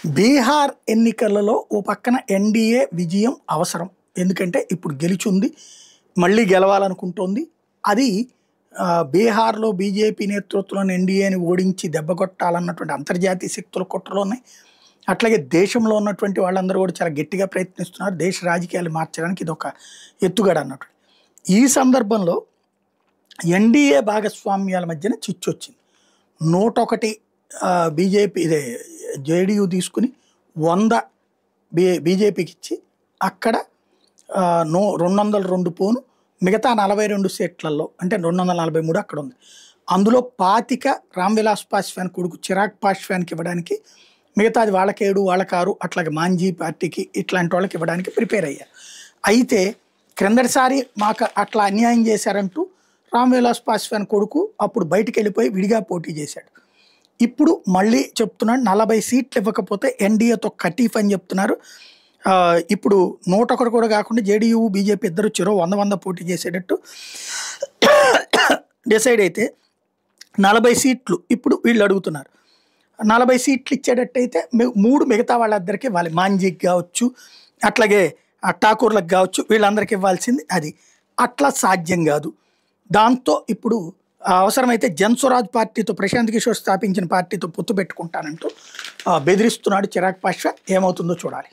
బీహార్ ఎన్నికలలో ఓ పక్కన ఎన్డీఏ విజయం అవసరం. ఎందుకంటే ఇప్పుడు గెలిచింది, మళ్ళీ గెలవాలనుకుంటోంది. అది బీహార్‌లో బీజేపీ నేతృత్వంలోని ఎన్డీఏని ఓడించి దెబ్బకొట్టాలన్నటువంటి అంతర్జాతీయ శక్తుల కుట్రలు ఉన్నాయి. అట్లాగే దేశంలో ఉన్నటువంటి వాళ్ళందరూ కూడా చాలా గట్టిగా ప్రయత్నిస్తున్నారు. దేశ రాజకీయాలు మార్చడానికి ఇదొక ఎత్తుగడ అన్నట్టు. ఈ సందర్భంలో ఎన్డీఏ భాగస్వామ్యాల మధ్యన చిచ్చొచ్చింది. 101 బీజేపీ ఇదే జేడీయూ తీసుకుని 100 బీజేపీకి ఇచ్చి అక్కడ 202 పోను మిగతా 42 సీట్లలో అంటే 243 అక్కడ ఉంది. అందులో 25 రామ్ విలాస్ పాస్వాన్ కొడుకు చిరాగ్ పాస్వాన్కి ఇవ్వడానికి, మిగతాది వాళ్ళకి 7 వాళ్ళకి 6 అట్లాగే మాంఝీ పార్టీకి ఇట్లాంటి వాళ్ళకి ఇవ్వడానికి ప్రిపేర్ అయ్యారు. అయితే క్రిందటిసారి మాకు అట్లా అన్యాయం చేశారంటూ రామ్ విలాస్ పాస్వాన్ కొడుకు అప్పుడు బయటికి వెళ్ళిపోయి విడిగా పోటీ చేశాడు. ఇప్పుడు మళ్ళీ చెప్తున్నాడు 40 సీట్లు ఇవ్వకపోతే ఎన్డీఏతో కటీఫ్ అని చెప్తున్నారు. ఇప్పుడు 101 కూడా కాకుండా జేడీయూ బీజేపీ ఇద్దరు చెరో 100 పోటీ చేసేటట్టు డిసైడ్ అయితే 40 సీట్లు ఇప్పుడు వీళ్ళు అడుగుతున్నారు. 40 సీట్లు ఇచ్చేటట్టయితే 3 మిగతా వాళ్ళందరికీ ఇవ్వాలి. మాంఝీకి కావచ్చు, అట్లాగే ఠాకూర్లకు కావచ్చు, వీళ్ళందరికీ ఇవ్వాల్సింది అది. అట్లా సాధ్యం కాదు. దాంతో ఇప్పుడు అవసరమైతే జన్స్వరాజ్ పార్టీతో, ప్రశాంత్ కిషోర్ స్థాపించిన పార్టీతో పొత్తు పెట్టుకుంటానంటూ బెదిరిస్తున్నాడు చిరాగ్ పాస్వాన్. ఏమవుతుందో చూడాలి.